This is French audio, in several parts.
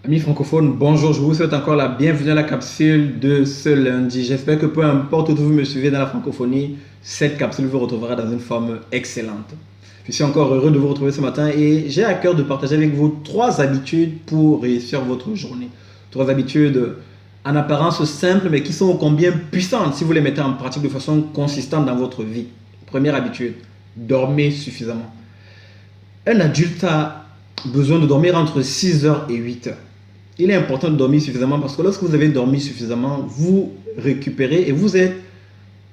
Amis francophones, bonjour, je vous souhaite encore la bienvenue à la capsule de ce lundi. J'espère que peu importe où vous me suivez dans la francophonie, cette capsule vous retrouvera dans une forme excellente. Je suis encore heureux de vous retrouver ce matin et j'ai à cœur de partager avec vous 3 habitudes pour réussir votre journée. 3 habitudes en apparence simples mais qui sont ô combien puissantes si vous les mettez en pratique de façon consistante dans votre vie. Première habitude, dormez suffisamment. Un adulte a besoin de dormir entre 6 heures et 8 heures. Il est important de dormir suffisamment parce que lorsque vous avez dormi suffisamment, vous récupérez et vous êtes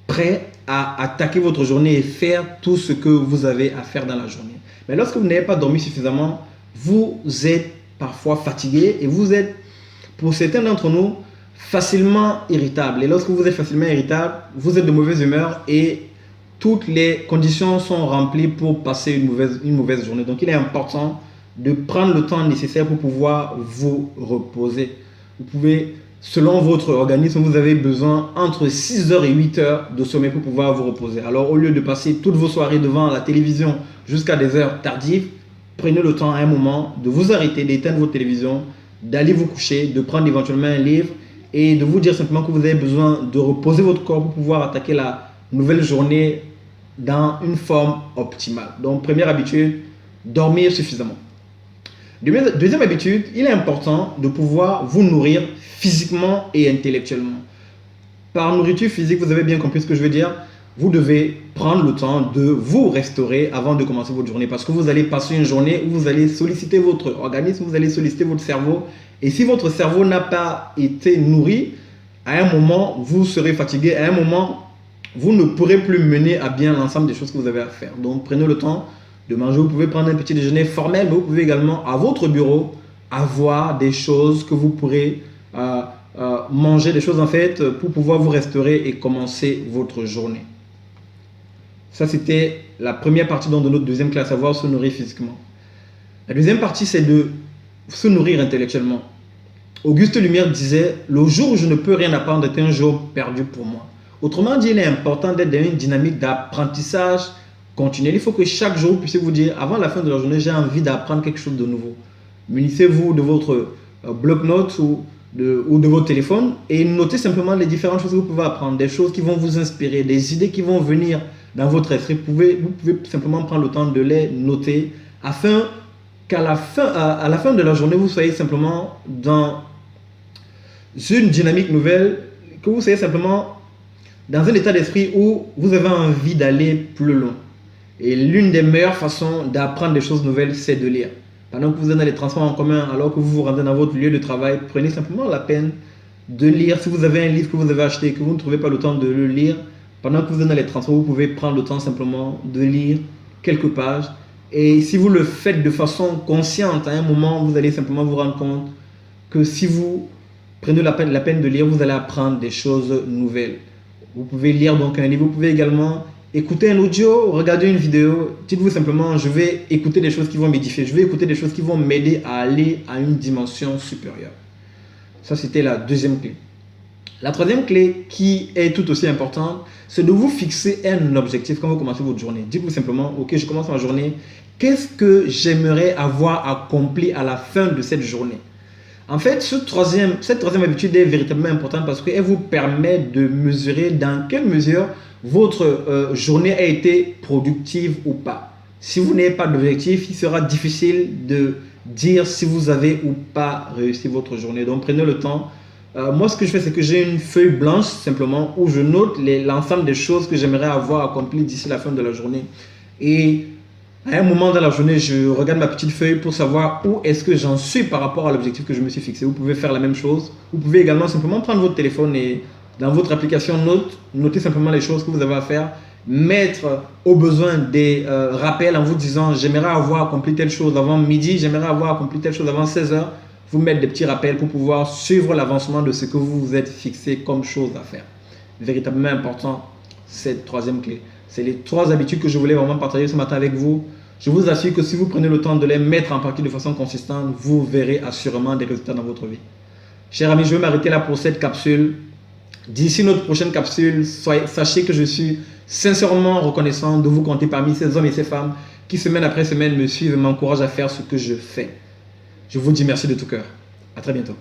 prêt à attaquer votre journée et faire tout ce que vous avez à faire dans la journée. Mais lorsque vous n'avez pas dormi suffisamment, vous êtes parfois fatigué et vous êtes, pour certains d'entre nous, facilement irritable. Et lorsque vous êtes facilement irritable, vous êtes de mauvaise humeur et toutes les conditions sont remplies pour passer une mauvaise journée. Donc il est important de prendre le temps nécessaire pour pouvoir vous reposer. Vous pouvez, selon votre organisme, vous avez besoin entre 6 heures et 8 heures de sommeil pour pouvoir vous reposer. Alors au lieu de passer toutes vos soirées devant la télévision jusqu'à des heures tardives, prenez le temps à un moment de vous arrêter, d'éteindre votre télévision, d'aller vous coucher, de prendre éventuellement un livre et de vous dire simplement que vous avez besoin de reposer votre corps pour pouvoir attaquer la nouvelle journée dans une forme optimale. Donc première habitude, dormir suffisamment. Deuxième habitude, il est important de pouvoir vous nourrir physiquement et intellectuellement. Par nourriture physique, vous avez bien compris ce que je veux dire. Vous devez prendre le temps de vous restaurer avant de commencer votre journée parce que vous allez passer une journée où vous allez solliciter votre organisme, vous allez solliciter votre cerveau. Et si votre cerveau n'a pas été nourri, à un moment, vous serez fatigué. À un moment, vous ne pourrez plus mener à bien l'ensemble des choses que vous avez à faire. Donc, prenez le temps de manger. Vous pouvez prendre un petit déjeuner formel, mais vous pouvez également, à votre bureau, avoir des choses que vous pourrez manger, des choses en fait, pour pouvoir vous restaurer et commencer votre journée. Ça, c'était la première partie de notre deuxième classe, savoir se nourrir physiquement. La deuxième partie, c'est de se nourrir intellectuellement. Auguste Lumière disait « Le jour où je ne peux rien apprendre est un jour perdu pour moi ». Autrement dit, il est important d'être dans une dynamique d'apprentissage continuel. Il faut que chaque jour, vous puissiez vous dire, avant la fin de la journée, j'ai envie d'apprendre quelque chose de nouveau. Munissez-vous de votre bloc-notes ou de votre téléphone et notez simplement les différentes choses que vous pouvez apprendre, des choses qui vont vous inspirer, des idées qui vont venir dans votre esprit. Vous pouvez simplement prendre le temps de les noter afin qu'à la fin de la journée, vous soyez simplement dans une dynamique nouvelle, que vous soyez simplement dans un état d'esprit où vous avez envie d'aller plus loin. Et l'une des meilleures façons d'apprendre des choses nouvelles, c'est de lire. Pendant que vous êtes dans les transports en commun, alors que vous vous rendez dans votre lieu de travail, prenez simplement la peine de lire. Si vous avez un livre que vous avez acheté et que vous ne trouvez pas le temps de le lire, pendant que vous êtes dans les transports, vous pouvez prendre le temps simplement de lire quelques pages. Et si vous le faites de façon consciente, à un moment, vous allez simplement vous rendre compte que si vous prenez la peine de lire, vous allez apprendre des choses nouvelles. Vous pouvez lire donc un livre, vous pouvez également écouter un audio, regarder une vidéo. Dites-vous simplement, je vais écouter des choses qui vont m'édifier, je vais écouter des choses qui vont m'aider à aller à une dimension supérieure. Ça, c'était la deuxième clé. La troisième clé, qui est tout aussi importante, c'est de vous fixer un objectif quand vous commencez votre journée. Dites-vous simplement, ok, je commence ma journée, qu'est-ce que j'aimerais avoir accompli à la fin de cette journée? En fait, cette troisième habitude est véritablement importante parce qu'elle vous permet de mesurer dans quelle mesure votre journée a été productive ou pas. Si vous n'avez pas d'objectif, il sera difficile de dire si vous avez ou pas réussi votre journée. Donc, prenez le temps. Moi, ce que je fais, c'est que j'ai une feuille blanche simplement où je note l'ensemble des choses que j'aimerais avoir accomplies d'ici la fin de la journée. Et à un moment dans la journée, je regarde ma petite feuille pour savoir où est-ce que j'en suis par rapport à l'objectif que je me suis fixé. Vous pouvez faire la même chose. Vous pouvez également simplement prendre votre téléphone et dans votre application Note, notez simplement les choses que vous avez à faire. Mettre au besoin des rappels en vous disant j'aimerais avoir accompli telle chose avant midi, j'aimerais avoir accompli telle chose avant 16 heures. Vous mettre des petits rappels pour pouvoir suivre l'avancement de ce que vous vous êtes fixé comme chose à faire. Véritablement important, cette troisième clé. C'est les 3 habitudes que je voulais vraiment partager ce matin avec vous. Je vous assure que si vous prenez le temps de les mettre en pratique de façon consistante, vous verrez assurément des résultats dans votre vie. Chers amis, je vais m'arrêter là pour cette capsule. D'ici notre prochaine capsule, sachez que je suis sincèrement reconnaissant de vous compter parmi ces hommes et ces femmes qui semaine après semaine me suivent et m'encouragent à faire ce que je fais. Je vous dis merci de tout cœur. À très bientôt.